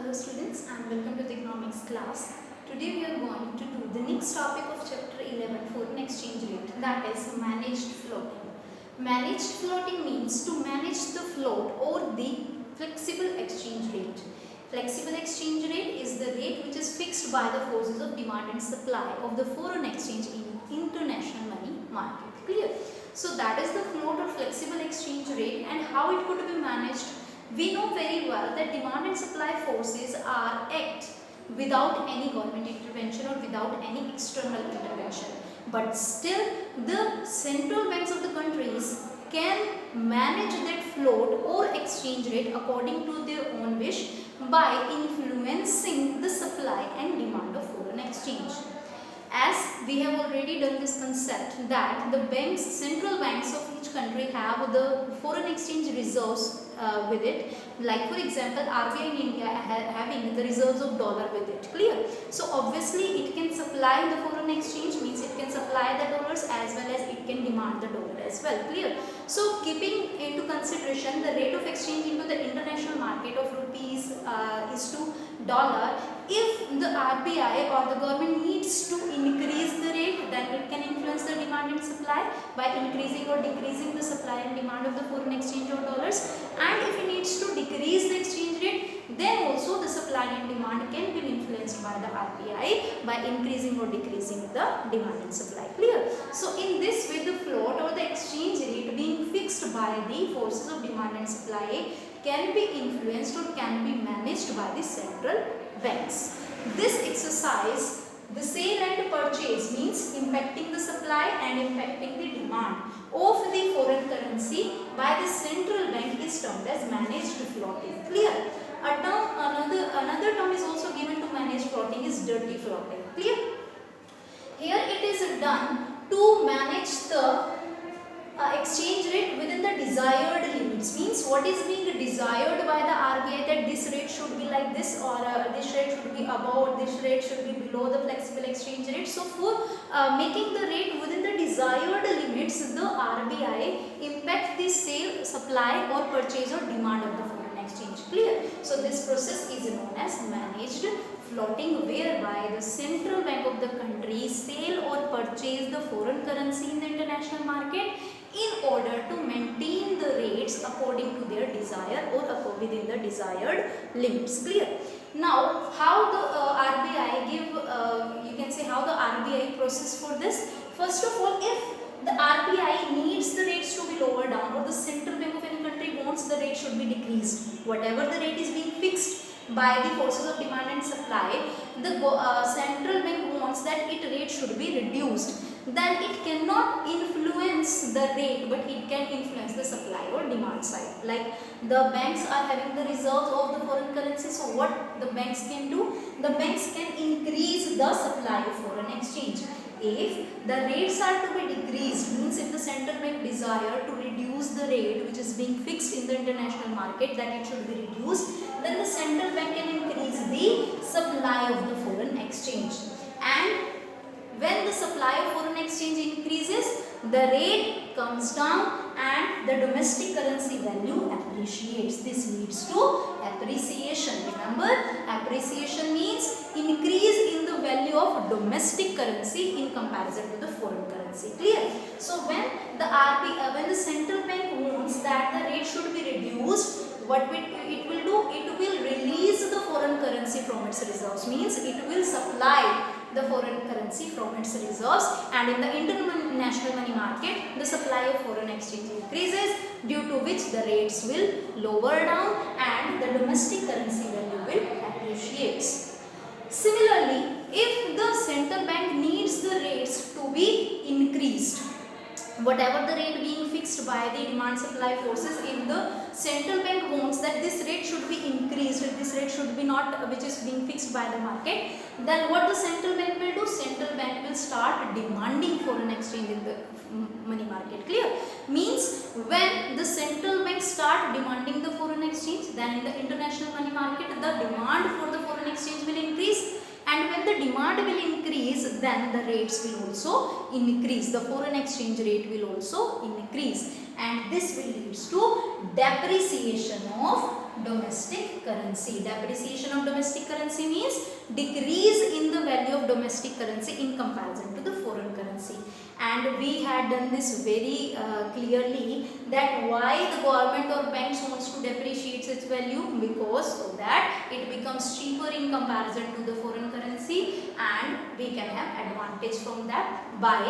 Hello students and welcome to the economics class. Today we are going to do the next topic of chapter 11, foreign exchange rate, that is managed floating. Managed floating means to manage the float or the flexible exchange rate. Flexible exchange rate is the rate which is fixed by the forces of demand and supply of the foreign exchange in international money market. Clear? So that is the float or flexible exchange rate, and how it could be managed. We know very well that demand and supply forces are act without any government intervention or without any external intervention. But still the central banks of the countries can manage that float or exchange rate according to their own wish by influencing the supply and demand of foreign exchange. As we have already done this concept that the banks, central banks of each country have the foreign exchange reserves with it. Like for example, RBI in India having the reserves of dollar with it. Clear? So obviously it can supply the foreign exchange, means it can supply the dollars as well as it can demand the dollar as well. Clear? So keeping into consideration the rate of exchange into the international market of rupees is to dollar, if the RBI or the government needs to increase the rate, then it can influence the demand and supply by increasing or decreasing the supply and demand of the foreign exchange of dollars. And if it needs to decrease the exchange rate, then also the supply and demand can be influenced by the RBI by increasing or decreasing the demand and supply. Clear? So in this way, the float or the exchange rate being fixed by the forces of demand and supply can be influenced or can be managed by the central banks. This exercise, the sale and purchase, means impacting the supply and impacting the demand of the foreign currency by the central bank, is termed as managed floating. Clear? Another term is also given to managed floating is dirty floating. Clear? Here it is done to manage the exchange rate within the desired limits, means what is being desired by the RBI, that this rate should be like this, or this rate should be above, or this rate should be below the flexible exchange rate. So for making the rate within the desired limits, the RBI impacts the sale, supply or purchase or demand of the foreign exchange. Clear? So this process is known as managed floating, whereby the central bank of the country sell or purchase the foreign currency in the international market in order to maintain the rates according to their desire or within the desired limits. Clear? Now, how the RBI give, you can say how the RBI process for this. First of all, if the RBI needs the rates to be lower down, or the central bank of any country wants the rate should be decreased, whatever the rate is being fixed by the forces of demand and supply, the central bank wants that rate should be reduced, then it cannot influence the rate, but it can influence the supply or demand side. Like the banks are having the reserves of the foreign currency, so what the banks can do? The banks can increase the supply of foreign exchange. If the rates are to be decreased, means if the central bank desire to reduce the rate which is being fixed in the international market, that it should be reduced, then the central bank can increase the supply of the foreign exchange. And when the supply of foreign exchange increases, the rate comes down and the domestic currency value appreciates. This leads to appreciation. Remember, appreciation means increase in the value of domestic currency in comparison to the foreign currency. Clear? So when the RBI, when the central bank wants that the rate should be reduced, what it will do? It will release the foreign currency from its reserves, means it will supply the foreign currency from its reserves, and in the international money market the supply of foreign exchange increases, due to which the rates will lower down and the domestic currency value will appreciate. Similarly, if the central bank needs the rates to be increased, whatever the rate being fixed by the demand supply forces, if the central bank wants that this rate should be increased, this rate should be not which is being fixed by the market, then what the central bank will do? Central bank will start demanding foreign exchange in the money market. Clear? Means when the central bank start demanding the foreign exchange, then in the international money market the demand for the foreign exchange will increase, and when the demand will increase, then the rates will also increase, the foreign exchange rate will also increase, and this will lead to depreciation of domestic currency. Depreciation of domestic currency means decrease in the value of domestic currency in comparison to the foreign currency. And we had done this very clearly, that why the government or banks wants to depreciate its value, because so that it becomes cheaper in comparison to the foreign currency, and we can have advantage from that by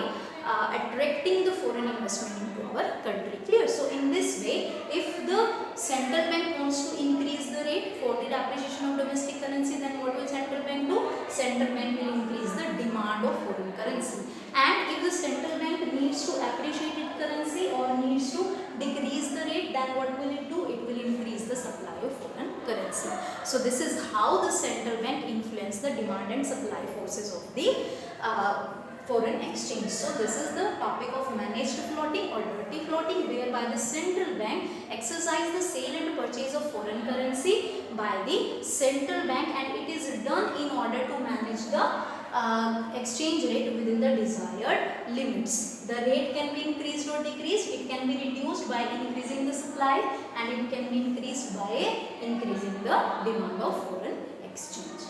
attracting the foreign investment into our country. Clear? So in this way, if the central bank wants to increase the rate for the depreciation of domestic currency, then what will central bank do? Central bank will increase the demand of foreign currency. And if the central bank needs to appreciate its currency or needs to decrease the rate, then what will it do? It will increase the supply of foreign currency. So this is how the central bank influence the demand and supply forces of the foreign exchange. So this is the topic of managed floating or dirty floating, whereby the central bank exercise the sale and purchase of foreign currency by the central bank, and it is done in order to manage the exchange rate within the desired limits. The rate can be increased or decreased. It can be reduced by increasing the supply, and it can be increased by increasing the demand of foreign exchange.